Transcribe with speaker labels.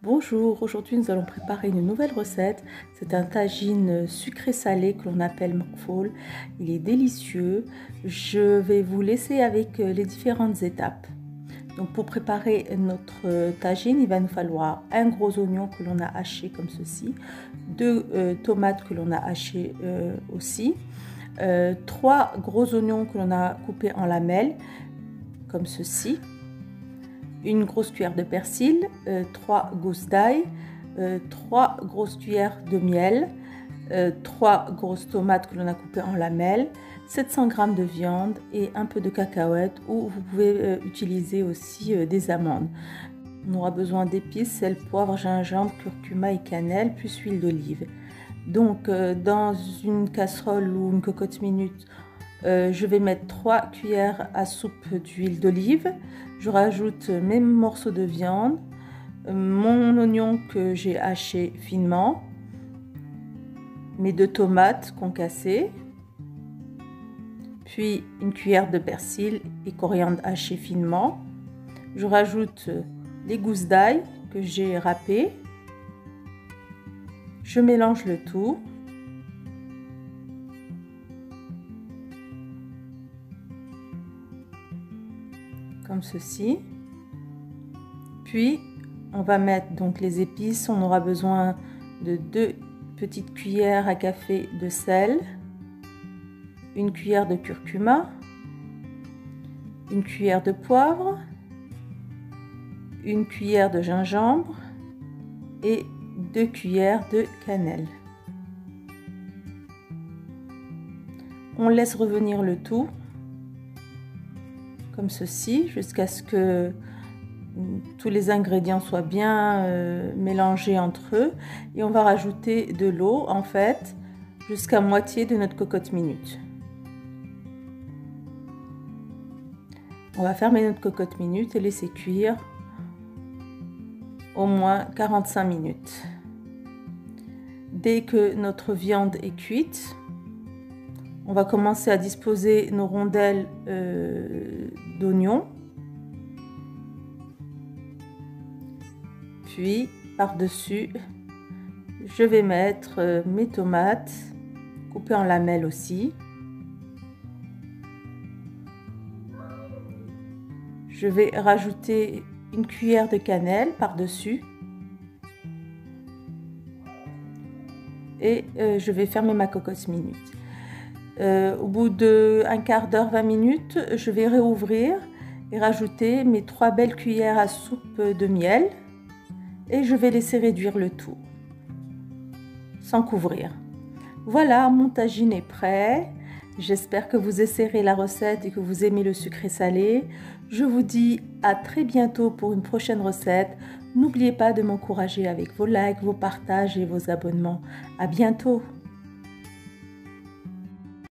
Speaker 1: Bonjour, aujourd'hui nous allons préparer une nouvelle recette. C'est un tagine sucré-salé que l'on appelle Morphol. Il est délicieux. Je vais vous laisser avec les différentes étapes. Donc pour préparer notre tagine, il va nous falloir un gros oignon que l'on a haché comme ceci, 2 tomates que l'on a hachées aussi, 3 gros oignons que l'on a coupés en lamelles comme ceci, une grosse cuillère de persil, 3 gousses d'ail, 3 grosses cuillères de miel, 3 grosses tomates que l'on a coupées en lamelles, 700 g de viande et un peu de cacahuètes, ou vous pouvez utiliser aussi des amandes. On aura besoin d'épices, sel, poivre, gingembre, curcuma et cannelle, plus huile d'olive. Donc dans une casserole ou une cocotte minute, je vais mettre 3 cuillères à soupe d'huile d'olive. Je rajoute mes morceaux de viande, mon oignon que j'ai haché finement, mes 2 tomates concassées, puis une cuillère de persil et coriandre haché finement. Je rajoute les gousses d'ail que j'ai râpées. Je mélange le tout. Comme ceci. Puis on va mettre donc les épices. On aura besoin de 2 petites cuillères à café de sel, une cuillère de curcuma, une cuillère de poivre, une cuillère de gingembre et 2 cuillères de cannelle. On laisse revenir le tout comme ceci jusqu'à ce que tous les ingrédients soient bien mélangés entre eux, et on va rajouter de l'eau en fait jusqu'à moitié de notre cocotte minute. On va fermer notre cocotte minute et laisser cuire au moins 45 minutes. Dès que notre viande est cuite, on va commencer à disposer nos rondelles d'oignons. Puis par-dessus, je vais mettre mes tomates coupées en lamelles aussi. Je vais rajouter une cuillère de cannelle par-dessus. Et je vais fermer ma cocotte minute. Au bout de un quart d'heure, 20 minutes, je vais réouvrir et rajouter mes 3 belles cuillères à soupe de miel, et je vais laisser réduire le tout sans couvrir. Voilà, mon tagine est prêt. J'espère que vous essayerez la recette et que vous aimez le sucré salé. Je vous dis à très bientôt pour une prochaine recette. N'oubliez pas de m'encourager avec vos likes, vos partages et vos abonnements. À bientôt.